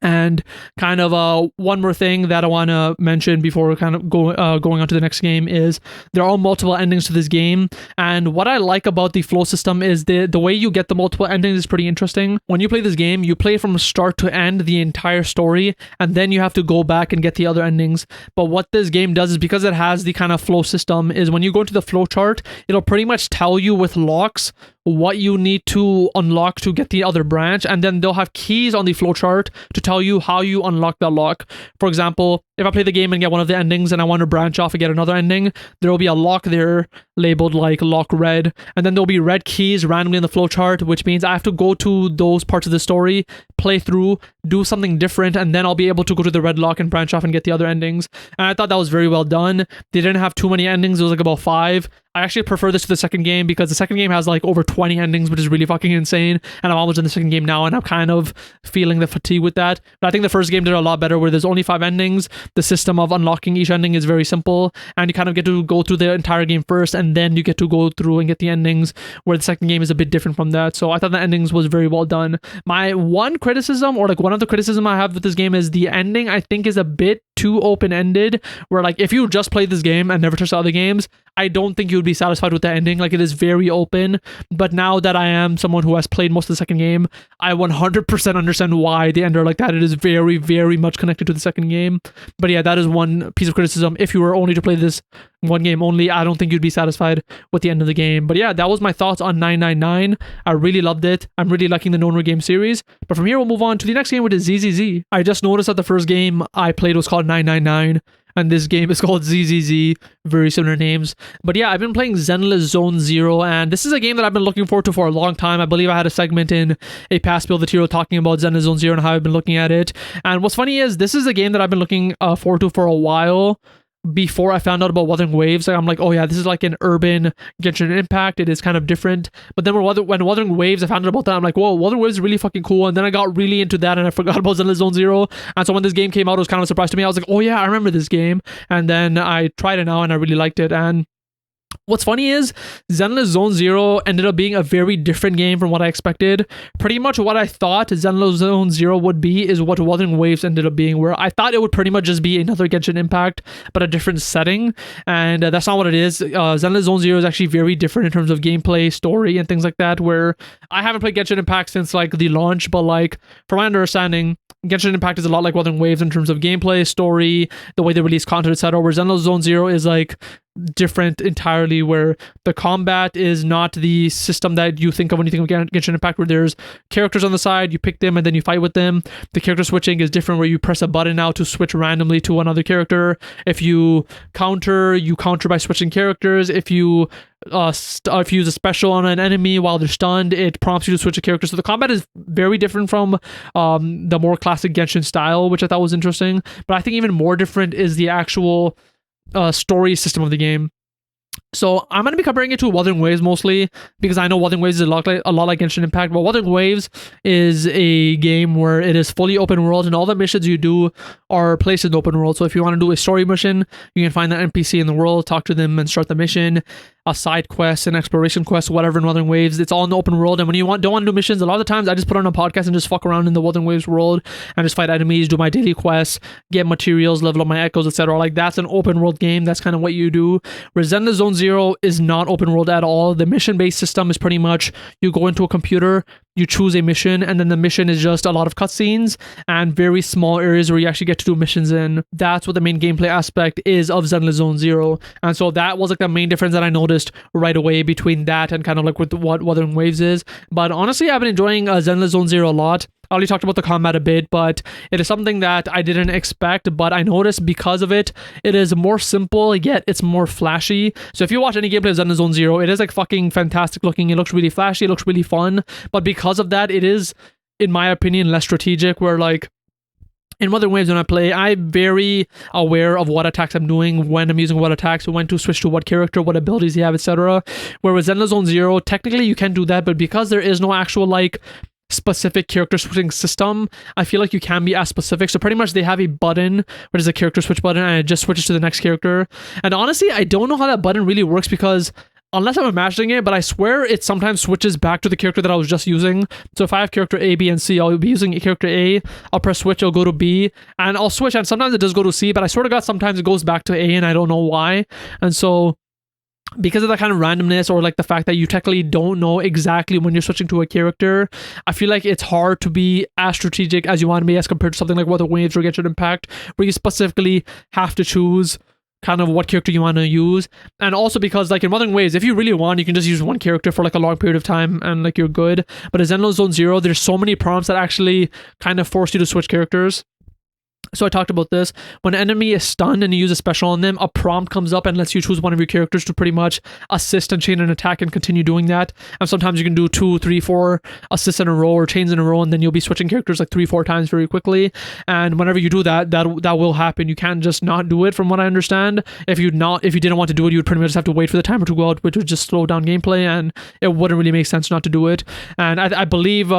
And kind of one more thing that I want to mention before kind of going on to the next game is there are multiple endings to this game. And what I like about the flow system is the way you get the multiple endings is pretty interesting. When you play this game, you play from start to end the entire story, and then you have to go back and get the other endings. But what this game does is, because it has the kind of flow system, is when you go into the flow chart, it'll pretty much tell you with locks what you need to unlock to get the other branch, and then they'll have keys on the flowchart to tell you how you unlock that lock. For example, if I play the game and get one of the endings and I want to branch off and get another ending, there will be a lock there labeled like lock red, and then there'll be red keys randomly in the flowchart, which means I have to go to those parts of the story, play through, do something different, and then I'll be able to go to the red lock and branch off and get the other endings. And I thought that was very well done. They didn't have too many endings. It was like about 5. I actually prefer this to the second game because the second game has like over 20 endings, which is really fucking insane. And I'm almost in the second game now, and I'm kind of feeling the fatigue with that. But I think the first game did a lot better, where there's only 5 endings. The system of unlocking each ending is very simple, and you kind of get to go through the entire game first, and then you get to go through and get the endings, where the second game is a bit different from that. So I thought the endings was very well done. My one criticism, or like one of the criticism I have with this game, is the ending I think is a bit too open-ended, where like if you just played this game and never touched the other games, I don't think you would be satisfied with the ending. Like, it is very open. But now that I am someone who has played most of the second game, I 100% understand why they end like that. It is very, very much connected to the second game. But yeah, that is one piece of criticism. If you were only to play this one game only, I don't think you'd be satisfied with the end of the game. But yeah, that was my thoughts on 999. I really loved it. I'm really liking the No Game series. But from here, we'll move on to the next game, which is ZZZ. I just noticed that the first game I played was called 999. And this game is called ZZZ, very similar names. But yeah, I've been playing Zenless Zone Zero, and this is a game that I've been looking forward to for a long time. I believe I had a segment in a past Spill the Tearal talking about Zenless Zone Zero and how I've been looking at it. And what's funny is this is a game that I've been looking forward to for a while. Before I found out about Wuthering Waves, I'm like, oh yeah, this is like an urban Genshin Impact. It is kind of different. But then when Wuthering Waves, I found out about that, I'm like, whoa, Wuthering Waves is really fucking cool. And then I got really into that, and I forgot about Zenless Zone Zero. And so when this game came out, it was kind of a surprise to me. I was like, oh yeah, I remember this game. And then I tried it now, and I really liked it. And what's funny is Zenless Zone Zero ended up being a very different game from what I expected. Pretty much what I thought Zenless Zone Zero would be is what Wuthering Waves ended up being, where I thought it would pretty much just be another Genshin Impact, but a different setting. And that's not what it is. Zenless Zone Zero is actually very different in terms of gameplay, story, and things like that, where I haven't played Genshin Impact since like the launch, but like from my understanding, Genshin Impact is a lot like Wuthering Waves in terms of gameplay, story, the way they release content, etc. Where Zenless Zone Zero is like different entirely, where the combat is not the system that you think of when you think of Genshin Impact, where there's characters on the side, you pick them and then you fight with them. The character switching is different, where you press a button now to switch randomly to another character. If you counter by switching characters. If you use a special on an enemy while they're stunned, it prompts you to switch a character. So the combat is very different from the more classic Genshin style, which I thought was interesting. But I think even more different is the actual story system of the game. So I'm going to be comparing it to Wuthering Waves mostly, because I know Wuthering Waves is a lot like Genshin Impact, but Wuthering Waves is a game where it is fully open world, and all the missions you do are placed in the open world. So if you want to do a story mission, you can find that NPC in the world, talk to them, and start the mission. A side quest, an exploration quest, whatever in Wuthering Waves, it's all in the open world. And when you don't want to do missions, a lot of the times I just put on a podcast and just fuck around in the Wuthering Waves world and just fight enemies, do my daily quests, get materials, level up my echoes, etc. Like, that's an open world game. That's kind of what you do. Where Zenless Zone Zero is not open world at all. The mission-based system is pretty much you go into a computer, you choose a mission, and then the mission is just a lot of cutscenes and very small areas where you actually get to do missions in. That's what the main gameplay aspect is of Zenless Zone Zero. And so that was like the main difference that I noticed right away between that and kind of like with what Wuthering Waves is. But honestly, I've been enjoying Zenless Zone Zero a lot. I already talked about the combat a bit, but it is something that I didn't expect, but I noticed because of it, it is more simple, yet it's more flashy. So if you watch any gameplay of Zenless Zone Zero, it is like fucking fantastic looking. It looks really flashy, it looks really fun, but because of that, it is, in my opinion, less strategic, where like in Wuthering Waves, when I play, I'm very aware of what attacks I'm doing, when I'm using what attacks, when to switch to what character, what abilities you have, etc. Whereas Zenless Zone Zero, technically you can do that, but because there is no actual like specific character switching system, I feel like you can be as specific. So pretty much they have a button, which is a character switch button, and it just switches to the next character. And honestly, I don't know how that button really works, because unless I'm imagining it, but I swear it sometimes switches back to the character that I was just using. So if I have character A, B, and C, I'll be using character A, I'll press switch, I'll go to B, and I'll switch, and sometimes it does go to C, but I swear to God, sometimes it goes back to A, and I don't know why. And so because of that kind of randomness, or like the fact that you technically don't know exactly when you're switching to a character, I feel like it's hard to be as strategic as you want to be as compared to something like Wuthering Waves or Genshin Impact, where you specifically have to choose kind of what character you want to use. And also because like in Wuthering Waves, if you really want, you can just use one character for like a long period of time and like you're good. But in Zenless Zone Zero, there's so many prompts that actually kind of force you to switch characters. So I talked about this. When an enemy is stunned and you use a special on them, a prompt comes up and lets you choose one of your characters to pretty much assist and chain an attack and continue doing that. And sometimes you can do 2, 3, 4 assists in a row or chains in a row, and then you'll be switching characters like 3, 4 times very quickly. And whenever you do that, that will happen. You can't just not do it, from what I understand. If you didn't want to do it, you would pretty much just have to wait for the timer to go out, which would just slow down gameplay, and it wouldn't really make sense not to do it. And I believe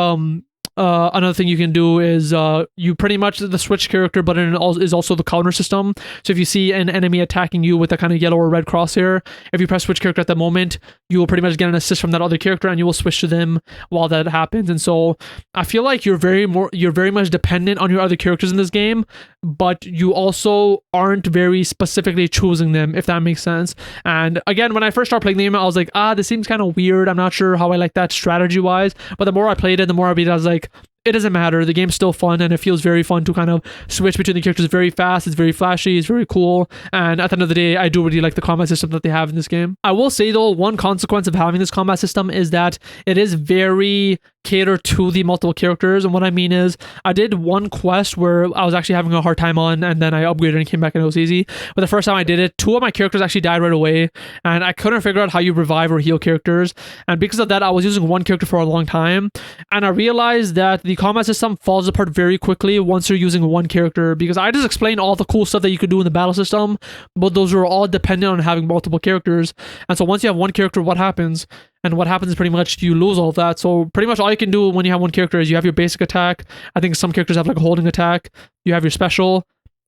another thing you can do is you pretty much the switch character button is also the counter system. So if you see an enemy attacking you with a kind of yellow or red crosshair, if you press switch character at the moment, you will pretty much get an assist from that other character, and you will switch to them while that happens. And so I feel like you're very much dependent on your other characters in this game, but you also aren't very specifically choosing them, if that makes sense. And again, when I first started playing the game, I was like, this seems kind of weird. I'm not sure how I like that strategy wise. But the more I played it, the more I was like, it doesn't matter. The game's still fun, and it feels very fun to kind of switch between the characters very fast. It's very flashy. It's very cool. And at the end of the day, I do really like the combat system that they have in this game. I will say though, one consequence of having this combat system is that it is very catered to the multiple characters. And what I mean is, I did one quest where I was actually having a hard time on, and then I upgraded and came back and it was easy. But the first time I did it, 2 of my characters actually died right away, and I couldn't figure out how you revive or heal characters. And because of that, I was using one character for a long time, and I realized that the combat system falls apart very quickly once you're using one character, because I just explained all the cool stuff that you could do in the battle system, but those are all dependent on having multiple characters. And so once you have one character, what happens? And what happens is pretty much you lose all of that. So pretty much all you can do when you have one character is you have your basic attack. I think some characters have like a holding attack. You have your special,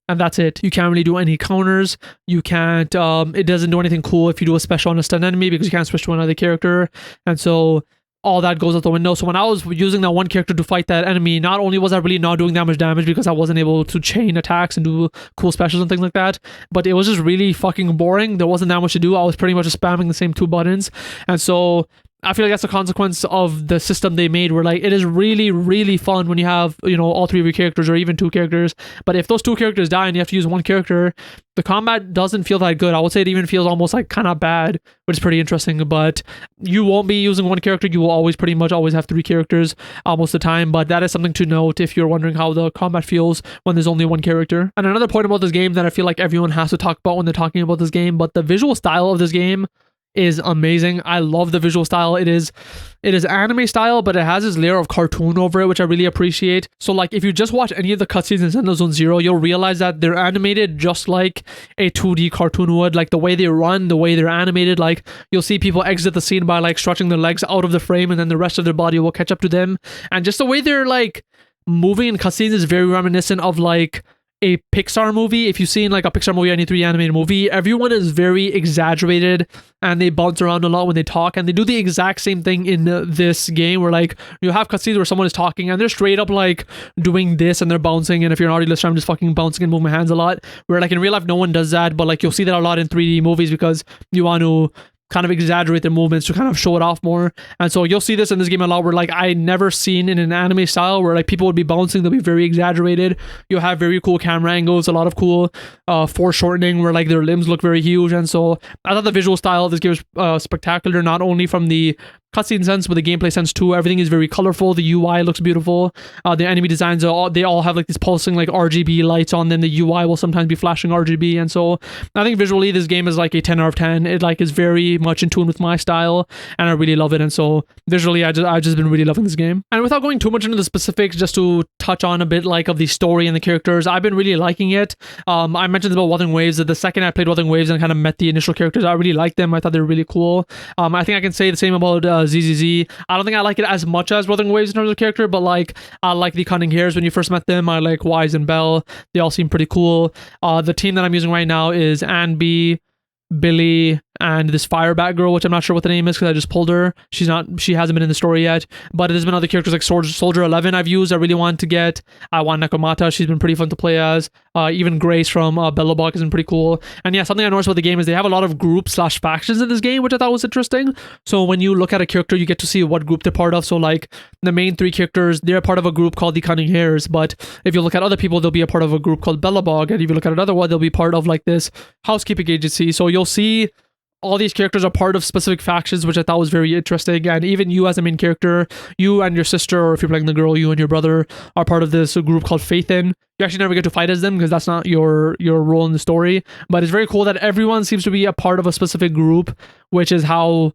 and that's it. You can't really do any counters. You can't, it doesn't do anything cool if you do a special on a stunned enemy, because you can't switch to another character. And so all that goes out the window. So when I was using that one character to fight that enemy, not only was I really not doing that much damage because I wasn't able to chain attacks and do cool specials and things like that, but it was just really fucking boring. There wasn't that much to do. I was pretty much just spamming the same 2 buttons. And so I feel like that's a consequence of the system they made, where like it is really, really fun when you have, all 3 of your characters or even 2 characters. But if those 2 characters die and you have to use one character, the combat doesn't feel that good. I would say it even feels almost like kind of bad, which is pretty interesting. But you won't be using one character. You will always pretty much always have 3 characters most of the time. But that is something to note if you're wondering how the combat feels when there's only one character. And another point about this game that I feel like everyone has to talk about when they're talking about this game, but the visual style of this game is amazing. I love the visual style. It is anime style, but it has this layer of cartoon over it, which I really appreciate. So like if you just watch any of the cutscenes in Zenless Zone Zero, you'll realize that they're animated just like a 2D cartoon would. Like the way they run, the way they're animated, like you'll see people exit the scene by like stretching their legs out of the frame, and then the rest of their body will catch up to them. And just the way they're like moving in cutscenes is very reminiscent of like a Pixar movie. If you've seen like a Pixar movie, any 3D animated movie, everyone is very exaggerated and they bounce around a lot when they talk, and they do the exact same thing in this game, where like you have cutscenes where someone is talking and they're straight up like doing this and they're bouncing, and if you're an audiolist, I'm just fucking bouncing and moving my hands a lot, where like in real life no one does that, but like you'll see that a lot in 3D movies because you want to kind of exaggerate their movements to kind of show it off more. And so you'll see this in this game a lot, where like I never seen in an anime style where like people would be bouncing, they'll be very exaggerated. You'll have very cool camera angles, a lot of cool foreshortening where like their limbs look very huge. And so I thought the visual style of this game was spectacular, not only from the cutscene sense, but the gameplay sense too. Everything is very colorful. The UI looks beautiful. The enemy designs they all have like these pulsing like RGB lights on them. The UI will sometimes be flashing RGB, and so I think visually this game is like a 10 out of 10. It like is very much in tune with my style, and I really love it. And so visually, I've just been really loving this game. And without going too much into the specifics, just to touch on a bit like of the story and the characters, I've been really liking it. I mentioned about Wuthering Waves, that the second I played Wuthering Waves and kind of met the initial characters, I really liked them. I thought they were really cool. I think I can say the same about ZZZ. I don't think I like it as much as Wuthering Waves in terms of character, but like I like the Cunning Hares when you first met them. I like Wise and Belle. They all seem pretty cool. The team that I'm using right now is Anne B, Billy, and this Firebat girl, which I'm not sure what the name is because I just pulled her. She hasn't been in the story yet, but there's been other characters like Soldier 11 I've used. I really want to get. I want Nakamata. She's been pretty fun to play as. Even Grace from Bellabok has been pretty cool. And yeah, something I noticed about the game is they have a lot of groups/factions in this game, which I thought was interesting. So when you look at a character, you get to see what group they're part of. So like the main 3 characters, they're part of a group called the Cunning Hares, but if you look at other people, they'll be a part of a group called Bellabog, and if you look at another one, they'll be part of like this housekeeping agency. So you'll see all these characters are part of specific factions, which I thought was very interesting. And even you as a main character, you and your sister, or if you're playing the girl, you and your brother are part of this group called Faithin. You actually never get to fight as them because that's not your role in the story. But it's very cool that everyone seems to be a part of a specific group, which is how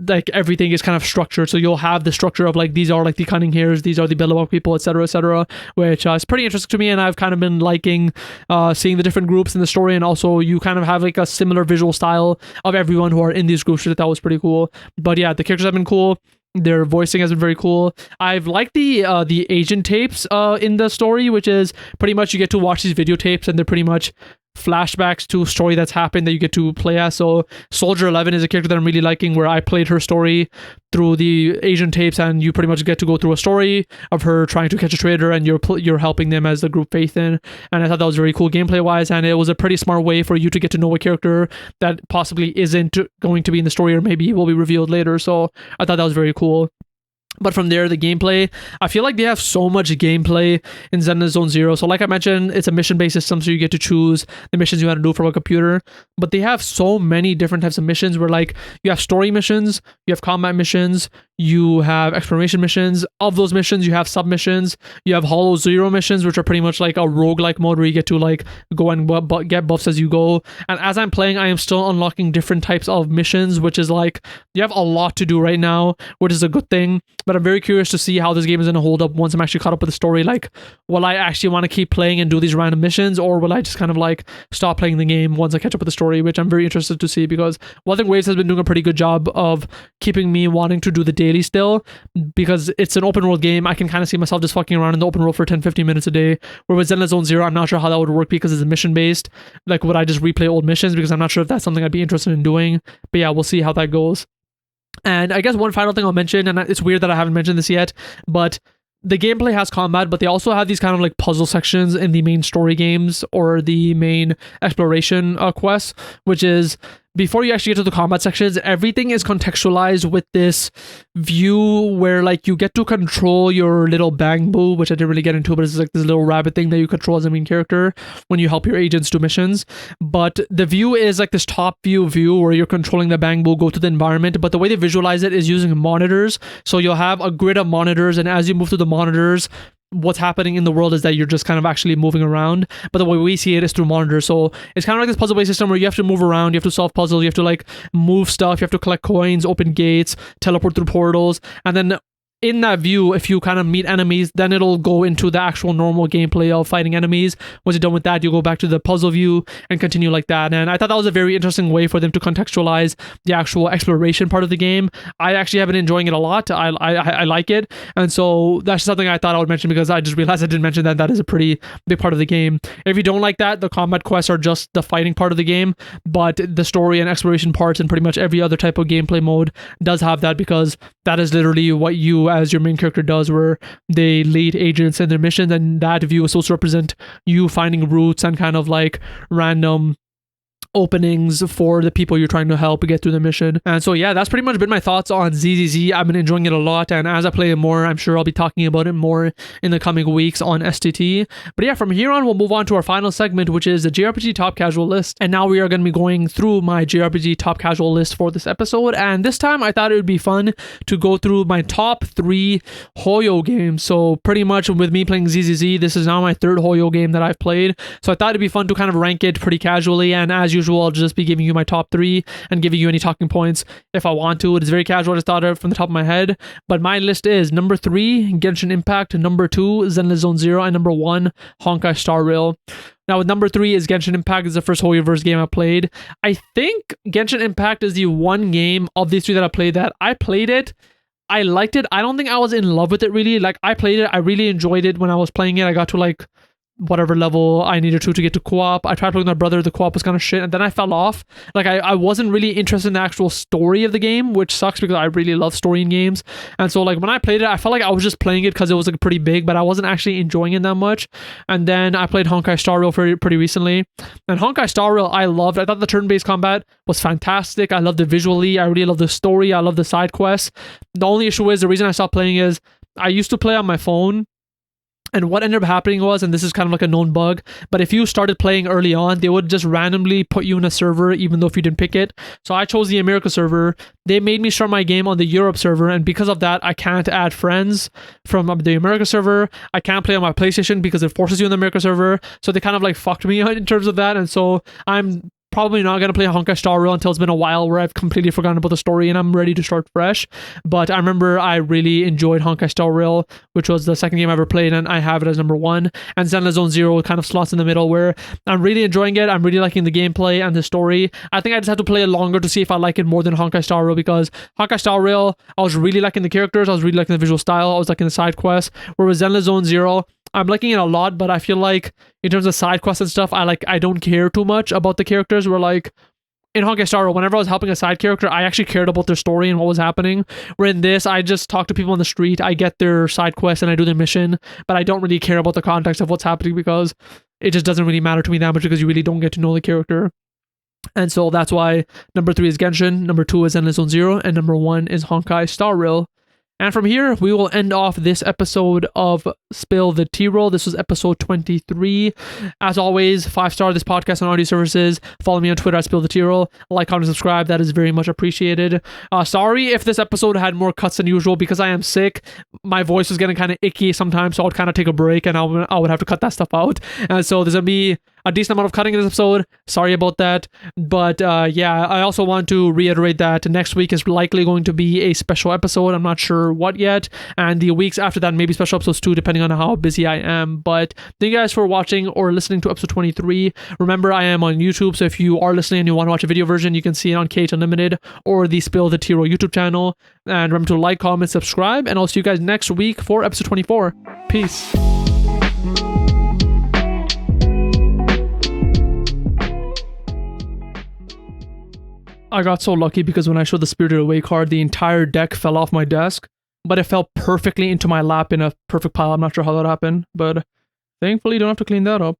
like everything is kind of structured. So you'll have the structure of like, these are like the Cunning Hares, these are the Bellabog people, etc., which is pretty interesting to me. And I've kind of been liking seeing the different groups in the story, and also you kind of have like a similar visual style of everyone who are in these groups, which I thought was pretty cool. But yeah, the characters have been cool. Their voicing has been very cool. I've liked the agent tapes in the story, which is pretty much you get to watch these videotapes and they're pretty much flashbacks to a story that's happened that you get to play as. So Soldier 11 is a character that I'm really liking, where I played her story through the agent tapes, and you pretty much get to go through a story of her trying to catch a traitor, and you're helping them as the group Faithin. And I thought that was very cool gameplay wise, and it was a pretty smart way for you to get to know a character that possibly isn't going to be in the story, or maybe will be revealed later. So I thought that was very cool. But from there, the gameplay, I feel like they have so much gameplay in Zenless Zone Zero. So like I mentioned, it's a mission-based system, so you get to choose the missions you want to do from a computer. But they have so many different types of missions where like you have story missions, you have combat missions, you have exploration missions. Of those missions, you have submissions, you have Hollow Zero missions, which are pretty much like a roguelike mode where you get to like go and get buffs as you go. And as I'm playing, I am still unlocking different types of missions, which is like, you have a lot to do right now, which is a good thing. But I'm very curious to see how this game is going to hold up once I'm actually caught up with the story. Like, will I actually want to keep playing and do these random missions, or will I just kind of like stop playing the game once I catch up with the story, which I'm very interested to see, because Wuthering Waves has been doing a pretty good job of keeping me wanting to do the daily still, because it's an open world game. I can kind of see myself just fucking around in the open world for 10-15 minutes a day. Where with Zenless Zone Zero, I'm not sure how that would work because it's mission based. Like, would I just replay old missions? Because I'm not sure if that's something I'd be interested in doing. But yeah, we'll see how that goes. And I guess one final thing I'll mention, and it's weird that I haven't mentioned this yet, but the gameplay has combat, but they also have these kind of like puzzle sections in the main story games or the main exploration quests, which is before you actually get to the combat sections, everything is contextualized with this view where like you get to control your little bang boo, which I didn't really get into, but it's like this little rabbit thing that you control as a main character when you help your agents do missions. But the view is like this top view where you're controlling the bang boo, go to the environment, but the way they visualize it is using monitors. So you'll have a grid of monitors, and as you move through the monitors, what's happening in the world is that you're just kind of actually moving around, but the way we see it is through monitors. So it's kind of like this puzzle-based system where you have to move around, you have to solve puzzles, you have to like move stuff, you have to collect coins, open gates, teleport through portals, and then in that view, if you kind of meet enemies, then it'll go into the actual normal gameplay of fighting enemies. Once you're done with that, you go back to the puzzle view and continue like that. And I thought that was a very interesting way for them to contextualize the actual exploration part of the game. I actually have been enjoying it a lot. I like it. And so that's something I thought I would mention, because I just realized I didn't mention that is a pretty big part of the game. If you don't like that, the combat quests are just the fighting part of the game, but the story and exploration parts and pretty much every other type of gameplay mode does have that, because that is literally what you as your main character does, where they lead agents in their missions, and that view is supposed to represent you finding routes and kind of like random openings for the people you're trying to help get through the mission. And so yeah, that's pretty much been my thoughts on ZZZ. I've been enjoying it a lot, and as I play it more, I'm sure I'll be talking about it more in the coming weeks on STT. But yeah, from here on, we'll move on to our final segment, which is the JRPG Top Casual List. And now we are going to be going through my JRPG Top Casual List for this episode, and this time I thought it would be fun to go through my top 3 Hoyo games. So pretty much with me playing ZZZ, this is now my 3rd Hoyo game that I've played, so I thought it'd be fun to kind of rank it pretty casually, and as usual, I'll just be giving you my top 3 and giving you any talking points if I want to. It is very casual, I just thought of it from the top of my head, but my list is number 3, Genshin Impact, number 2, Zenless Zone Zero, and number 1, Honkai Star Rail. Now, with number 3 is Genshin Impact. It's the first Hoyoverse game I played. I think Genshin Impact is the one game of these 3 that I played that I played it, I liked it. I don't think I was in love with it really. Like, I played it, I really enjoyed it when I was playing it. I got to like whatever level I needed to get to co-op. I tried playing with my brother, the co-op was kind of shit, and then I fell off. Like I wasn't really interested in the actual story of the game, which sucks because I really love story in games. And so like when I played it, I felt like I was just playing it because it was like pretty big, but I wasn't actually enjoying it that much. And then I played Honkai Star Rail pretty recently, and Honkai Star Rail I loved. I thought the turn-based combat was fantastic. I loved it visually. I really loved the story. I love the side quests. The only issue is the reason I stopped playing is I used to play on my phone, and what ended up happening was, and this is kind of like a known bug, but if you started playing early on, they would just randomly put you in a server even though if you didn't pick it. So I chose the America server. They made me start my game on the Europe server, and because of that, I can't add friends from the America server. I can't play on my PlayStation because it forces you on the America server. So they kind of like fucked me in terms of that, and so I'm probably not going to play Honkai Star Rail until it's been a while where I've completely forgotten about the story and I'm ready to start fresh. But I remember I really enjoyed Honkai Star Rail, which was the second game I ever played, and I have it as number 1. And Zenless Zone Zero kind of slots in the middle where I'm really enjoying it. I'm really liking the gameplay and the story. I think I just have to play it longer to see if I like it more than Honkai Star Rail, because Honkai Star Rail, I was really liking the characters, I was really liking the visual style, I was liking the side quests, whereas Zenless Zone Zero, I'm liking it a lot, but I feel like in terms of side quests and stuff, I don't care too much about the characters. Where like in Honkai Star Rail, whenever I was helping a side character, I actually cared about their story and what was happening. Where in this, I just talk to people on the street, I get their side quest and I do their mission, but I don't really care about the context of what's happening because it just doesn't really matter to me that much because you really don't get to know the character. And so that's why number 3 is Genshin, number 2 is Zenless Zone Zero, and number 1 is Honkai Star Rail. And from here, we will end off this episode of Spill the Tearal. This was episode 23. As always, 5-star this podcast on audio services. Follow me on Twitter at Spill the Tearal. Like, comment, subscribe. That is very much appreciated. Sorry if this episode had more cuts than usual because I am sick. My voice was getting kind of icky sometimes, so I would kind of take a break and I would have to cut that stuff out. And so there's going to be a decent amount of cutting in this episode. Sorry about that. But yeah, I also want to reiterate that next week is likely going to be a special episode. I'm not sure what yet. And the weeks after that, maybe special episodes too, depending on how busy I am. But thank you guys for watching or listening to episode 23. Remember, I am on YouTube, so if you are listening and you want to watch a video version, you can see it on KhUnlimited or the Spill the Tearal YouTube channel. And remember to like, comment, subscribe, and I'll see you guys next week for episode 24. Peace. I got so lucky because when I showed the Spirited Away card, the entire deck fell off my desk, but it fell perfectly into my lap in a perfect pile. I'm not sure how that happened, but thankfully you don't have to clean that up.